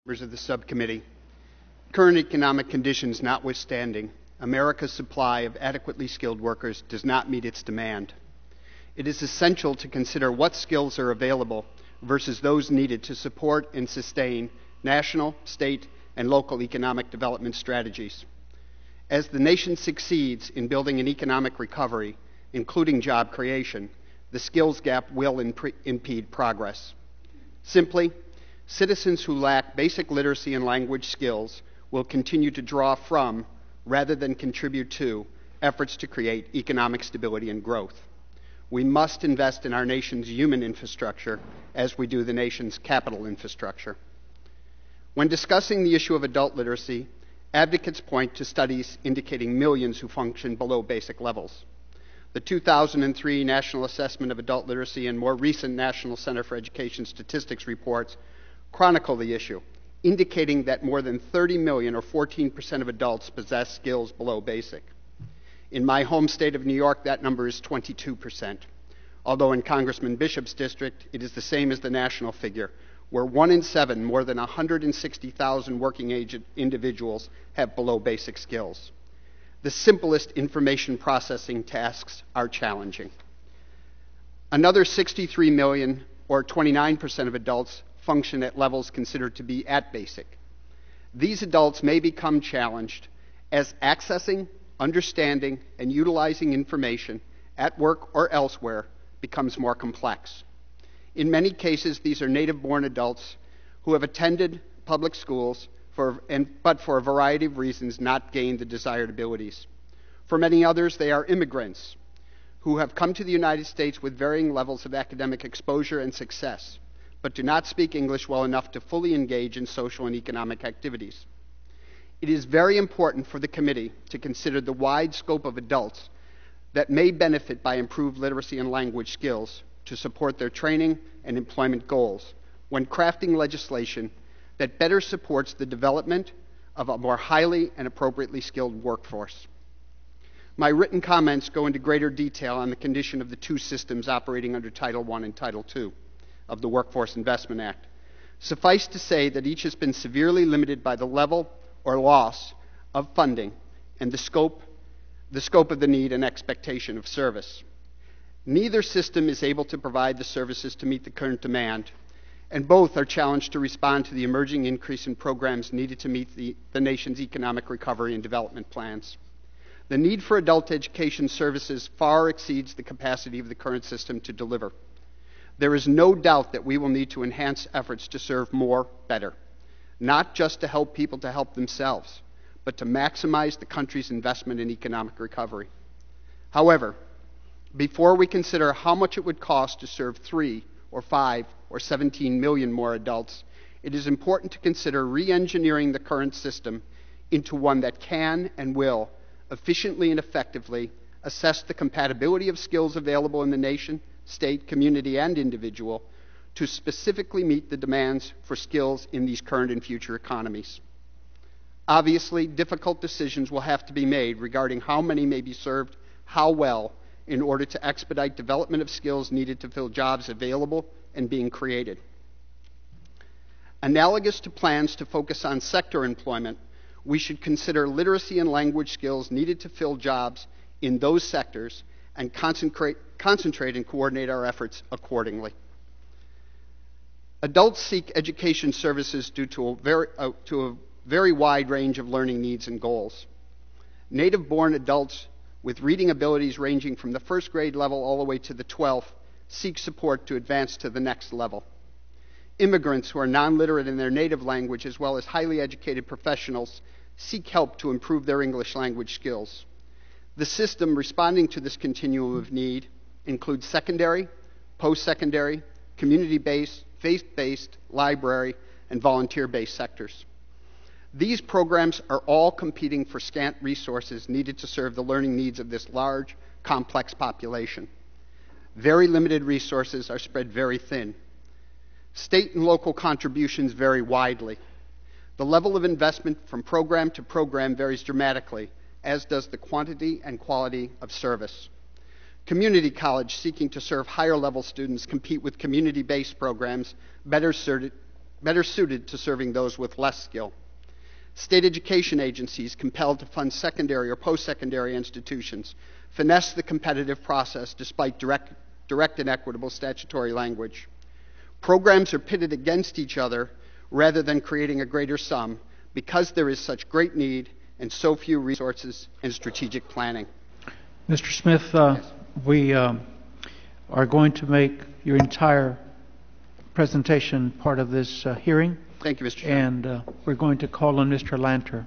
Members of the subcommittee, current economic conditions notwithstanding, America's supply of adequately skilled workers does not meet its demand. It is essential to consider what skills are available versus those needed to support and sustain national, state, and local economic development strategies. As the nation succeeds in building an economic recovery, including job creation, the skills gap will impede progress. Simply, citizens who lack basic literacy and language skills will continue to draw from, rather than contribute to, efforts to create economic stability and growth. We must invest in our nation's human infrastructure as we do the nation's capital infrastructure. When discussing the issue of adult literacy, advocates point to studies indicating millions who function below basic levels. The 2003 National Assessment of Adult Literacy and more recent National Center for Education Statistics reports chronicle the issue, indicating that more than 30 million, or 14% of adults, possess skills below basic. In my home state of New York, that number is 22%, although in Congressman Bishop's district, it is the same as the national figure, where 1 in 7, more than 160,000 working-age individuals, have below basic skills. The simplest information processing tasks are challenging. Another 63 million, or 29% of adults, function at levels considered to be at basic. These adults may become challenged as accessing, understanding, and utilizing information at work or elsewhere becomes more complex. In many cases, these are native-born adults who have attended public schools but for a variety of reasons not gained the desired abilities. For many others, they are immigrants who have come to the United States with varying levels of academic exposure and success, but do not speak English well enough to fully engage in social and economic activities. It is very important for the committee to consider the wide scope of adults that may benefit by improved literacy and language skills to support their training and employment goals when crafting legislation that better supports the development of a more highly and appropriately skilled workforce. My written comments go into greater detail on the condition of the two systems operating under Title I and Title II of the Workforce Investment Act. Suffice to say that each has been severely limited by the level or loss of funding and the scope of the need and expectation of service. Neither system is able to provide the services to meet the current demand, and both are challenged to respond to the emerging increase in programs needed to meet the nation's economic recovery and development plans. The need for adult education services far exceeds the capacity of the current system to deliver. There is no doubt that we will need to enhance efforts to serve more better, not just to help people to help themselves, but to maximize the country's investment in economic recovery. However, before we consider how much it would cost to serve 3 or 5 or 17 million more adults, it is important to consider re-engineering the current system into one that can and will efficiently and effectively assess the compatibility of skills available in the nation, state, community, and individual to specifically meet the demands for skills in these current and future economies. Obviously, difficult decisions will have to be made regarding how many may be served, how well, in order to expedite development of skills needed to fill jobs available and being created. Analogous to plans to focus on sector employment, we should consider literacy and language skills needed to fill jobs in those sectors and concentrate and coordinate our efforts accordingly. Adults seek education services due to a very wide range of learning needs and goals. Native-born adults with reading abilities ranging from the first grade level all the way to the 12th seek support to advance to the next level. Immigrants who are non-literate in their native language, as well as highly educated professionals, seek help to improve their English language skills. The system responding to this continuum of need includes secondary, post-secondary, community-based, faith-based, library, and volunteer-based sectors. These programs are all competing for scant resources needed to serve the learning needs of this large, complex population. Very limited resources are spread very thin. State and local contributions vary widely. The level of investment from program to program varies dramatically, as does the quantity and quality of service. Community college seeking to serve higher level students compete with community-based programs better better suited to serving those with less skill. State education agencies compelled to fund secondary or post-secondary institutions finesse the competitive process despite direct and equitable statutory language. Programs are pitted against each other rather than creating a greater sum because there is such great need and so few resources and strategic planning. Mr. Smith, we are going to make your entire presentation part of this hearing. Thank you, Mr. Chairman. And we're going to call on Mr. Lanter